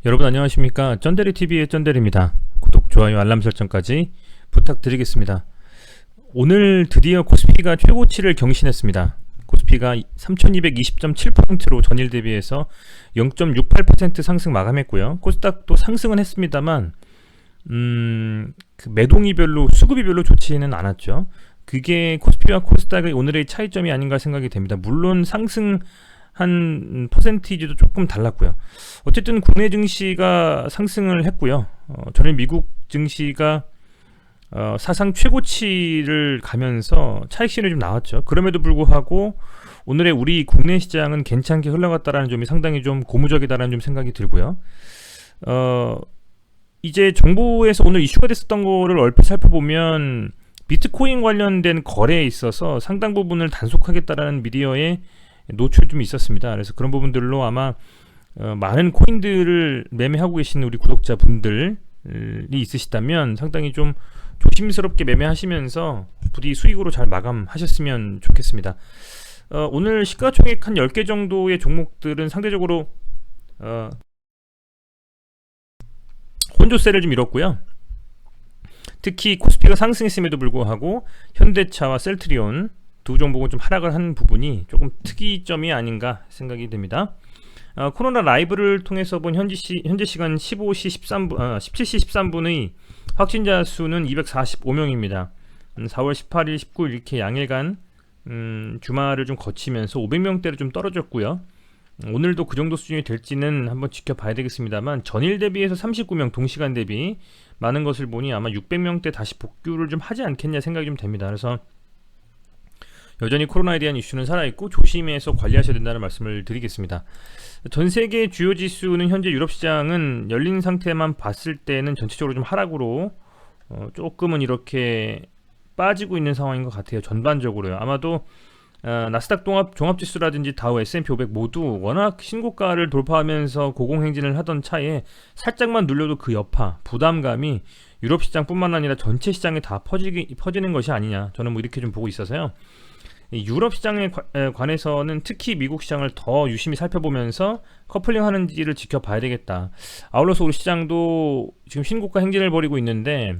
여러분 안녕하십니까? 쩐데리TV의 쩐데리입니다. 구독, 좋아요, 알람 설정까지 부탁드리겠습니다. 오늘 드디어 코스피가 최고치를 경신했습니다. 코스피가 3220.7포인트로 전일 대비해서 0.68% 상승 마감했고요. 코스닥도 상승은 했습니다만 그 매동이 별로, 수급이 별로 좋지는 않았죠. 그게 코스피와 코스닥의 오늘의 차이점이 아닌가 생각이 됩니다. 물론 상승 한 퍼센티지도 조금 달랐고요. 어쨌든 국내 증시가 상승을 했고요. 전일 미국 증시가 사상 최고치를 가면서 차익 신호이 좀 나왔죠. 그럼에도 불구하고 오늘의 우리 국내 시장은 괜찮게 흘러갔다라는 점이 상당히 좀 고무적이다라는 좀 생각이 들고요. 이제 정부에서 오늘 이슈가 됐었던 거를 얼핏 살펴보면 비트코인 관련된 거래에 있어서 상당 부분을 단속하겠다라는 미디어에 노출이 좀 있었습니다. 그래서 그런 부분들로 아마 많은 코인들을 매매하고 계신 우리 구독자분들이 있으시다면 상당히 좀 조심스럽게 매매하시면서 부디 수익으로 잘 마감하셨으면 좋겠습니다. 오늘 시가총액 한 10개 정도의 종목들은 상대적으로 혼조세를 좀 이뤘고요. 특히 코스피가 상승했음에도 불구하고 현대차와 셀트리온 두 종목은 좀 하락을 한 부분이 조금 특이점이 아닌가 생각이 됩니다. 코로나 라이브를 통해서 본 현재 시간 17시 13분의 확진자 수는 245명입니다. 4월 18일, 19일 이렇게 양일간 주말을 좀 거치면서 500명대로 좀 떨어졌고요. 오늘도 그 정도 수준이 될지는 한번 지켜봐야 되겠습니다만 전일 대비해서 39명 동시간 대비 많은 것을 보니 아마 600명대 다시 복귀를 좀 하지 않겠냐 생각이 좀 됩니다. 그래서 여전히 코로나에 대한 이슈는 살아있고 조심해서 관리하셔야 된다는 말씀을 드리겠습니다. 전 세계 주요 지수는 현재 유럽 시장은 열린 상태만 봤을 때는 전체적으로 좀 하락으로 조금은 이렇게 빠지고 있는 상황인 것 같아요. 전반적으로요. 아마도 나스닥 종합지수라든지 다우 S&P 500 모두 워낙 신고가를 돌파하면서 고공행진을 하던 차에 살짝만 눌려도 그 여파, 부담감이 유럽 시장뿐만 아니라 전체 시장에 다 퍼지는 것이 아니냐, 저는 뭐 이렇게 좀 보고 있어서요. 유럽 시장에 관해서는 특히 미국 시장을 더 유심히 살펴보면서 커플링 하는지를 지켜봐야 되겠다. 아울러서 우리 시장도 지금 신고가 행진을 벌이고 있는데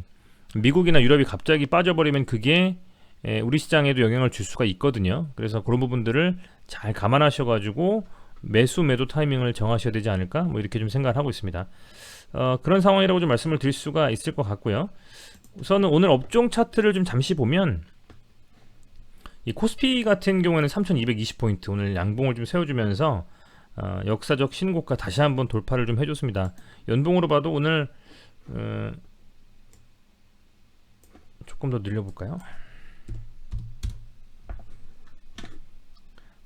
미국이나 유럽이 갑자기 빠져버리면 그게 우리 시장에도 영향을 줄 수가 있거든요. 그래서 그런 부분들을 잘 감안하셔가지고 매도 타이밍을 정하셔야 되지 않을까, 뭐 이렇게 좀 생각을 하고 있습니다. 그런 상황이라고 좀 말씀을 드릴 수가 있을 것 같고요. 우선은 오늘 업종 차트를 좀 잠시 보면 이 코스피 같은 경우에는 3220포인트 오늘 양봉을 좀 세워주면서 역사적 신고가 다시 한번 돌파를 좀 해줬습니다. 연봉으로 봐도 오늘 조금 더 늘려볼까요?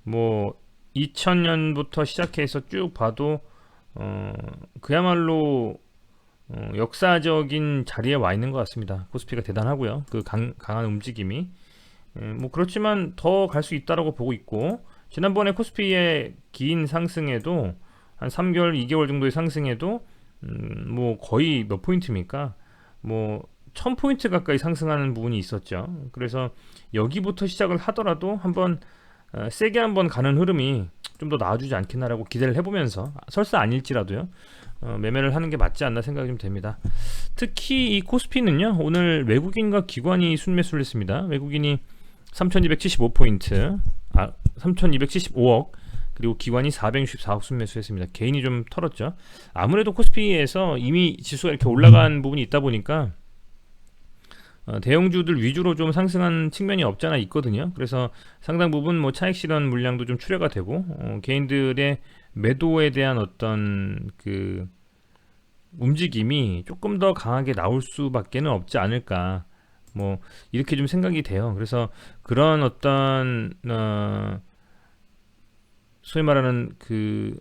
뭐 2000년부터 시작해서 쭉 봐도 그야말로 역사적인 자리에 와 있는 것 같습니다. 코스피가 대단하고요. 그 강한 움직임이 뭐 그렇지만 더 갈 수 있다라고 보고 있고, 지난번에 코스피의 긴 상승에도 한 3개월, 2개월 정도의 상승에도 뭐 거의 몇 포인트입니까? 뭐 1000포인트 가까이 상승하는 부분이 있었죠. 그래서 여기부터 시작을 하더라도 한번 세게 한번 가는 흐름이 좀 더 나아주지 않겠나라고 기대를 해보면서 설사 아닐지라도요, 매매를 하는 게 맞지 않나 생각이 좀 됩니다. 특히 이 코스피는요, 오늘 외국인과 기관이 순매수를 했습니다. 외국인이 3275포인트, 3275억, 그리고 기관이 464억 순매수했습니다. 개인이 좀 털었죠. 아무래도 코스피에서 이미 지수가 이렇게 올라간 부분이 있다 보니까 대형주들 위주로 좀 상승한 측면이 없지 않아 있거든요. 그래서 상당 부분 뭐 차익 실현 물량도 좀 출회가 되고 개인들의 매도에 대한 어떤 그 움직임이 조금 더 강하게 나올 수밖에는 없지 않을까, 뭐 이렇게 좀 생각이 돼요. 그래서 그런 어떤 소위 말하는 그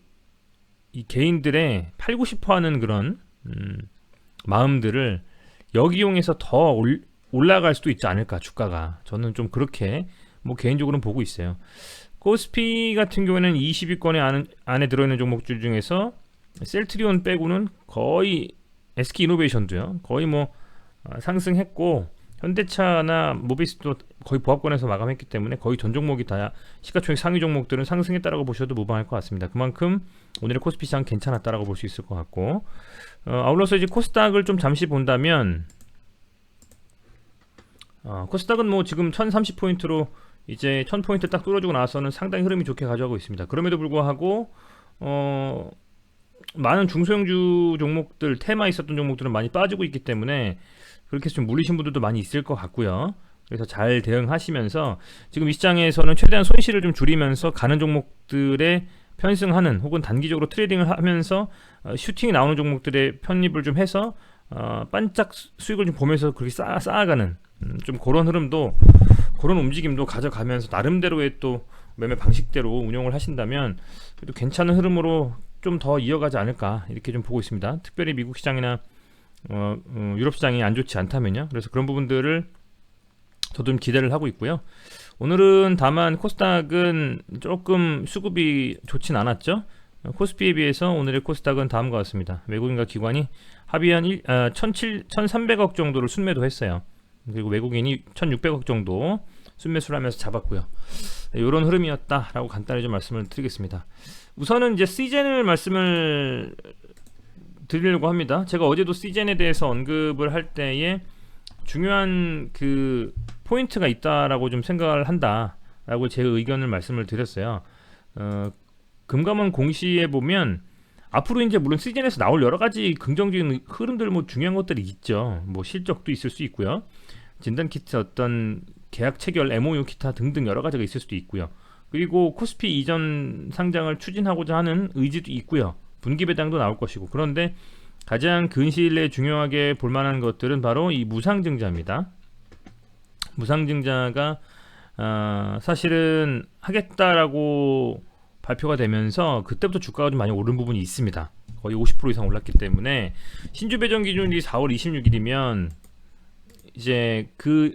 이 개인들의 팔고 싶어하는 그런 마음들을 역이용해서 더 올라갈 수도 있지 않을까, 주가가. 저는 좀 그렇게 뭐 개인적으로는 보고 있어요. 코스피 같은 경우에는 20위권에 안에 들어있는 종목들 중에서 셀트리온 빼고는 거의, SK이노베이션도요, 거의 뭐 상승했고, 현대차나 모비스도 거의 보합권에서 마감했기 때문에 거의 전 종목이 다 시가총액 상위 종목들은 상승했다라고 보셔도 무방할 것 같습니다. 그만큼 오늘의 코스피 시장 괜찮았다라고 볼 수 있을 것 같고, 아울러서 이제 코스닥을 좀 잠시 본다면, 코스닥은 뭐 지금 1030포인트로 이제 1000포인트 딱 뚫어주고 나서는 상당히 흐름이 좋게 가져가고 있습니다. 그럼에도 불구하고 많은 중소형주 종목들, 테마 있었던 종목들은 많이 빠지고 있기 때문에 그렇게 좀 물리신 분들도 많이 있을 것 같고요. 그래서 잘 대응하시면서 지금 이 시장에서는 최대한 손실을 좀 줄이면서 가는 종목들에 편승하는, 혹은 단기적으로 트레이딩을 하면서 슈팅이 나오는 종목들에 편입을 좀 해서 반짝 수익을 좀 보면서 그렇게 쌓아가는 좀 그런 흐름도, 그런 움직임도 가져가면서 나름대로의 또 매매 방식대로 운용을 하신다면 그래도 괜찮은 흐름으로 좀 더 이어가지 않을까, 이렇게 좀 보고 있습니다. 특별히 미국 시장이나 유럽 시장이 안 좋지 않다면요. 그래서 그런 부분들을 저도 좀 기대를 하고 있고요. 오늘은 다만 코스닥은 조금 수급이 좋진 않았죠. 코스피에 비해서 오늘의 코스닥은 다음과 같습니다. 외국인과 기관이 합의한 1,300억 정도를 순매도 했어요. 그리고 외국인이 1,600억 정도 순매수를 하면서 잡았고요. 이런 흐름이었다라고 간단히 좀 말씀을 드리겠습니다. 우선은 이제 시젠을 말씀을 드리려고 합니다. 제가 어제도 시젠에 대해서 언급을 할 때에 중요한 그 포인트가 있다라고 좀 생각을 한다라고 제 의견을 말씀을 드렸어요. 금감원 공시에 보면 앞으로 이제 물론 시즌에서 나올 여러 가지 긍정적인 흐름들, 뭐 중요한 것들이 있죠. 뭐 실적도 있을 수 있고요. 진단 키트, 어떤 계약 체결, MOU 기타 등등 여러 가지가 있을 수도 있고요. 그리고 코스피 이전 상장을 추진하고자 하는 의지도 있고요. 분기 배당도 나올 것이고. 그런데 가장 근시일 내에 중요하게 볼만한 것들은 바로 이 무상증자입니다. 무상증자가 사실은 하겠다라고 발표가 되면서 그때부터 주가가 좀 많이 오른 부분이 있습니다. 거의 50% 이상 올랐기 때문에 신주 배정 기준이 4월 26일이면 이제 그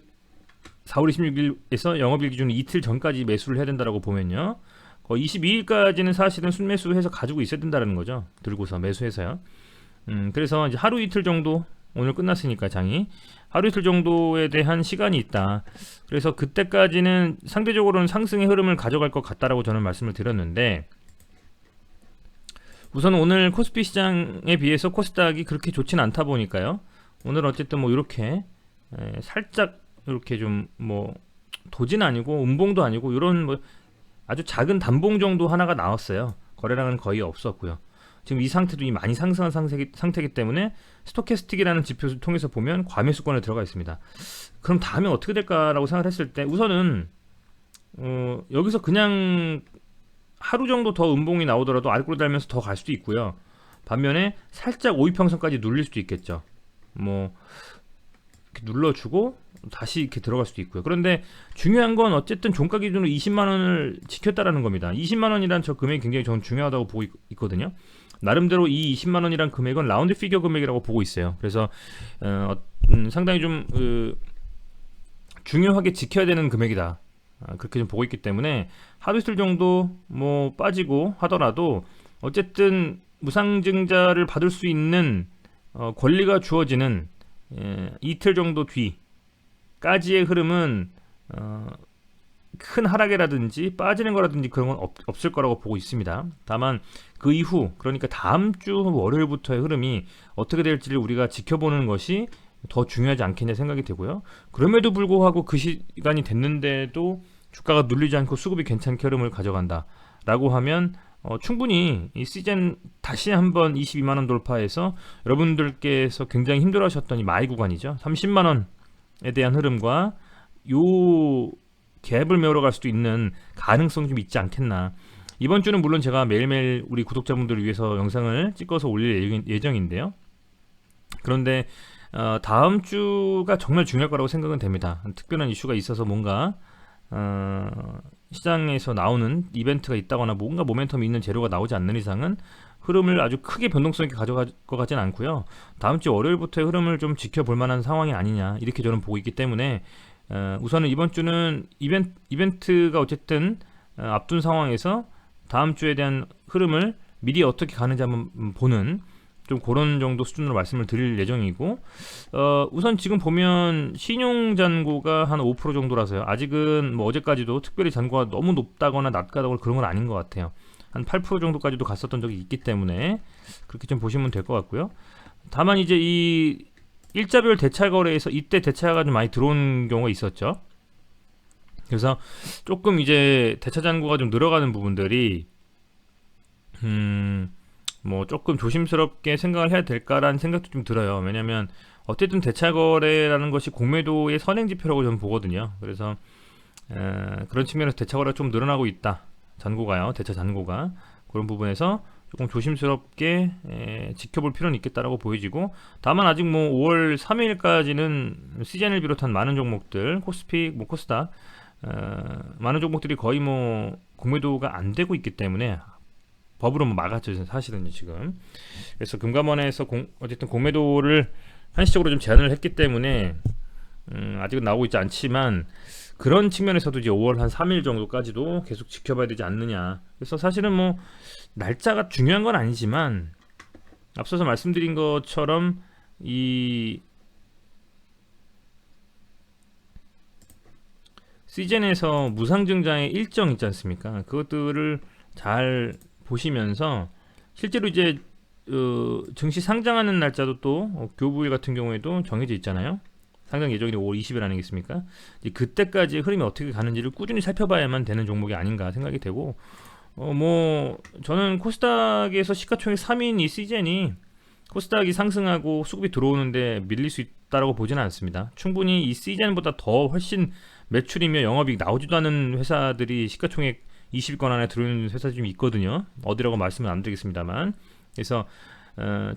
4월 26일에서 영업일 기준 이틀 전까지 매수를 해야 된다라고 보면요, 거의 22일까지는 사실은 순매수해서 가지고 있어야 된다는 거죠. 들고서 매수해서요. 그래서 이제 하루 이틀 정도, 오늘 끝났으니까 장이 하루 이틀 정도에 대한 시간이 있다. 그래서 그때까지는 상대적으로는 상승의 흐름을 가져갈 것 같다라고 저는 말씀을 드렸는데, 우선 오늘 코스피 시장에 비해서 코스닥이 그렇게 좋진 않다 보니까요, 오늘 어쨌든 뭐 이렇게 살짝 이렇게 좀 뭐 도진 아니고 음봉도 아니고 이런 뭐 아주 작은 단봉 정도 하나가 나왔어요. 거래량은 거의 없었고요. 지금 이 상태도 많이 상승한 상태이기 때문에 스토캐스틱이라는 지표를 통해서 보면 과매수권에 들어가 있습니다. 그럼 다음에 어떻게 될까라고 생각을 했을 때, 우선은 여기서 그냥 하루 정도 더 음봉이 나오더라도 아래로 달면서 더 갈 수도 있고요. 반면에 살짝 5일평선까지 눌릴 수도 있겠죠. 뭐 이렇게 눌러주고 다시 이렇게 들어갈 수도 있고요. 그런데 중요한 건 어쨌든 종가 기준으로 20만원을 지켰다라는 겁니다. 20만원이란 저 금액이 굉장히 저는 중요하다고 보고 있거든요. 나름대로 이 20만원이란 금액은 라운드 피겨 금액이라고 보고 있어요. 그래서 상당히 좀 중요하게 지켜야 되는 금액이다, 그렇게 좀 보고 있기 때문에 하루 이틀 정도 뭐 빠지고 하더라도 어쨌든 무상증자를 받을 수 있는 권리가 주어지는 이틀 정도 뒤까지의 흐름은 큰 하락이라든지 빠지는 거라든지 그런 건 없을 거라고 보고 있습니다. 다만 그 이후, 그러니까 다음 주 월요일부터의 흐름이 어떻게 될지를 우리가 지켜보는 것이 더 중요하지 않겠냐 생각이 되고요. 그럼에도 불구하고 그 시간이 됐는데도 주가가 눌리지 않고 수급이 괜찮게 흐름을 가져간다 라고 하면 충분히 이 시즌 다시 한번 22만원 돌파해서 여러분들께서 굉장히 힘들어하셨던 이 마이 구간이죠, 30만원에 대한 흐름과 요 갭을 메우러 수도 있는 가능성이 좀 있지 않겠나. 이번 주는 물론 제가 매일매일 우리 구독자분들을 위해서 영상을 찍어서 올릴 예정인데요. 그런데 다음 주가 정말 중요할 거라고 생각은 됩니다. 특별한 이슈가 있어서 뭔가 시장에서 나오는 이벤트가 있다거나 뭔가 모멘텀이 있는 재료가 나오지 않는 이상은 흐름을 아주 크게 변동성 있게 가져갈 것 같지는 않고요. 다음 주 월요일부터의 흐름을 좀 지켜볼 만한 상황이 아니냐, 이렇게 저는 보고 있기 때문에 우선은 이번 주는 이벤트가 어쨌든 앞둔 상황에서 다음 주에 대한 흐름을 미리 어떻게 가는지 한번 보는 좀 그런 정도 수준으로 말씀을 드릴 예정이고, 우선 지금 보면 신용 잔고가 한 5% 정도라서요. 아직은 뭐 어제까지도 특별히 잔고가 너무 높다거나 낮다거나 그런 건 아닌 것 같아요. 한 8% 정도까지도 갔었던 적이 있기 때문에 그렇게 좀 보시면 될 것 같고요. 다만 이제 이 일자별 대차 거래에서 이때 대차가 좀 많이 들어온 경우가 있었죠. 그래서 조금 이제 대차 잔고가 좀 늘어가는 부분들이 뭐 조금 조심스럽게 생각을 해야 될까라는 생각도 좀 들어요. 왜냐면 어쨌든 대차 거래라는 것이 공매도의 선행 지표라고 저는 보거든요. 그래서 그런 측면에서 대차 거래가 좀 늘어나고 있다. 잔고가요. 대차 잔고가 그런 부분에서 조금 조심스럽게 지켜볼 필요는 있겠다라고 보여지고, 다만 아직 뭐 5월 3일까지는 시젠을 비롯한 많은 종목들, 코스피, 뭐 코스닥, 많은 종목들이 거의 뭐 공매도가 안 되고 있기 때문에 법으로 뭐 막았죠, 사실은 지금. 그래서 금감원에서 어쨌든 공매도를 한시적으로 좀 제한을 했기 때문에 아직은 나오고 있지 않지만, 그런 측면에서도 이제 5월 한 3일 정도까지도 계속 지켜봐야 되지 않느냐. 그래서 사실은 뭐 날짜가 중요한 건 아니지만, 앞서서 말씀드린 것처럼 이 시즌에서 무상증자의 일정 있지 않습니까? 그것들을 잘 보시면서, 실제로 이제 증시 상장하는 날짜도 또 교부일 같은 경우에도 정해져 있잖아요. 상장 예정일이 5월 20일 아니겠습니까? 이제 그때까지 흐름이 어떻게 가는지를 꾸준히 살펴봐야만 되는 종목이 아닌가 생각이 되고, 뭐 저는 코스닥에서 시가총액 3위인 이 시젠이 코스닥이 상승하고 수급이 들어오는데 밀릴 수 있다라고 보지는 않습니다. 충분히 이 시젠보다 더 훨씬 매출이며 영업이익 나오지도 않은 회사들이 시가총액 20위권 안에 들어있는 회사들이 좀 있거든요. 어디라고 말씀은 안 드리겠습니다만. 그래서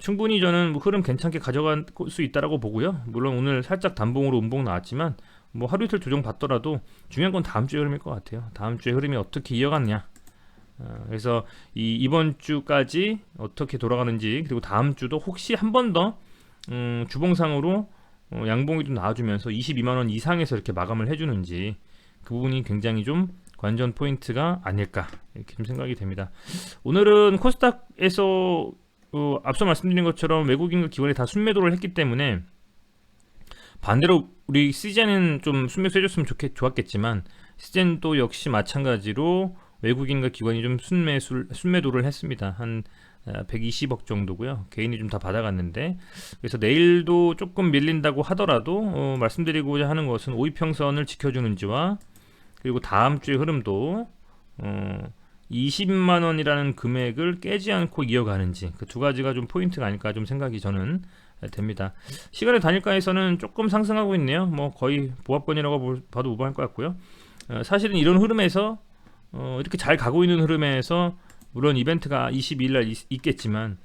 충분히 저는 뭐 흐름 괜찮게 가져갈 수 있다라고 보고요. 물론 오늘 살짝 단봉으로 음봉 나왔지만 뭐 하루 이틀 조정 받더라도 중요한 건 다음 주의 흐름일 것 같아요. 다음 주의 흐름이 어떻게 이어갔냐. 그래서 이번 주까지 어떻게 돌아가는지, 그리고 다음 주도 혹시 한 번 더 주봉상으로 양봉이 좀 나와주면서 22만원 이상에서 이렇게 마감을 해주는지, 그 부분이 굉장히 좀 관전 포인트가 아닐까 이렇게 좀 생각이 됩니다. 오늘은 코스닥에서 앞서 말씀드린 것처럼 외국인과 기관이 다 순매도를 했기 때문에, 반대로 우리 시젠은 좀 순매수 해줬으면 좋았겠지만, 시젠도 역시 마찬가지로 외국인과 기관이 좀 순매도를 했습니다. 한 120억 정도고요. 개인이 좀 다 받아갔는데, 그래서 내일도 조금 밀린다고 하더라도 말씀드리고자 하는 것은 5위평선을 지켜주는지와, 그리고 다음 주의 흐름도 20만원이라는 금액을 깨지 않고 이어가는지, 그 두 가지가 좀 포인트가 아닐까 좀 생각이 저는 됩니다. 시간의 단일가에서는 조금 상승하고 있네요. 뭐 거의 보합권이라고 봐도 무방할 것 같고요. 사실은 이런 흐름에서 이렇게 잘 가고 있는 흐름에서, 물론 이벤트가 22일날 있겠지만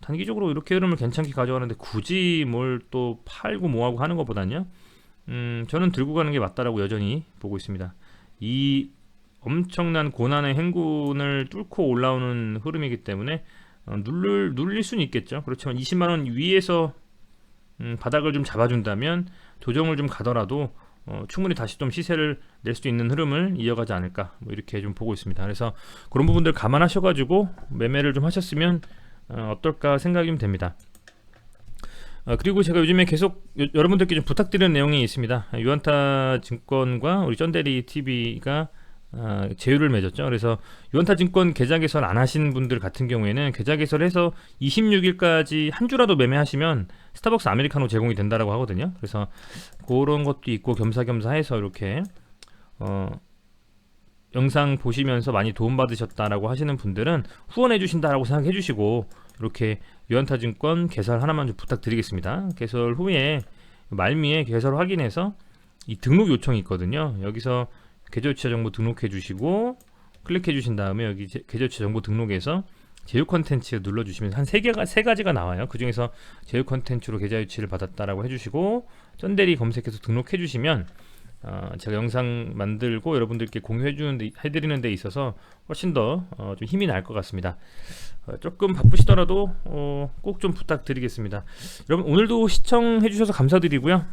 단기적으로 이렇게 흐름을 괜찮게 가져가는데 굳이 뭘 또 팔고 뭐하고 하는 것보다는요, 저는 들고 가는 게 맞다라고 여전히 보고 있습니다. 이 엄청난 고난의 행군을 뚫고 올라오는 흐름이기 때문에 눌릴 수는 있겠죠. 그렇지만 20만원 위에서 바닥을 좀 잡아준다면 조정을 좀 가더라도 충분히 다시 좀 시세를 낼 수 있는 흐름을 이어가지 않을까, 뭐 이렇게 좀 보고 있습니다. 그래서 그런 부분들 감안하셔가지고 매매를 좀 하셨으면 어떨까 생각이 좀 됩니다. 그리고 제가 요즘에 계속 여러분들께 좀 부탁드리는 내용이 있습니다. 유한타 증권과 우리 쩐대리 TV가 제휴를 맺었죠. 그래서 유한타 증권 계좌 개설 안 하신 분들 같은 경우에는 계좌 개설해서 26일까지 한 주라도 매매하시면 스타벅스 아메리카노 제공이 된다라고 하거든요. 그래서 그런 것도 있고 겸사겸사 해서 이렇게 영상 보시면서 많이 도움받으셨다라고 하시는 분들은 후원해 주신다라고 생각해 주시고, 이렇게 유한타 증권 개설 하나만 좀 부탁드리겠습니다. 개설 후에 말미에 개설 확인해서 이 등록 요청이 있거든요. 여기서 계좌이체 정보 등록해 주시고 클릭해 주신 다음에 여기 계좌이체 정보 등록해서 제휴 컨텐츠 눌러주시면 한 세 가지가 나와요. 그 중에서 제휴 컨텐츠로 계좌이체를 받았다라고 해주시고 쩐대리 검색해서 등록해 주시면 제가 영상 만들고 여러분들께 해드리는 데 있어서 훨씬 더 좀 힘이 날 것 같습니다. 조금 바쁘시더라도 꼭 좀 부탁드리겠습니다. 여러분 오늘도 시청해 주셔서 감사드리고요.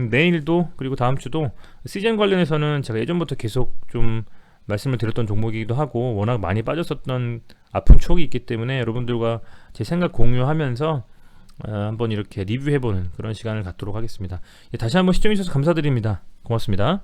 내일도 그리고 다음 주도 시즌 관련해서는 제가 예전부터 계속 좀 말씀을 드렸던 종목이기도 하고 워낙 많이 빠졌었던 아픈 추억이 있기 때문에 여러분들과 제 생각 공유하면서 한번 이렇게 리뷰해보는 그런 시간을 갖도록 하겠습니다. 예, 다시 한번 시청해주셔서 감사드립니다. 고맙습니다.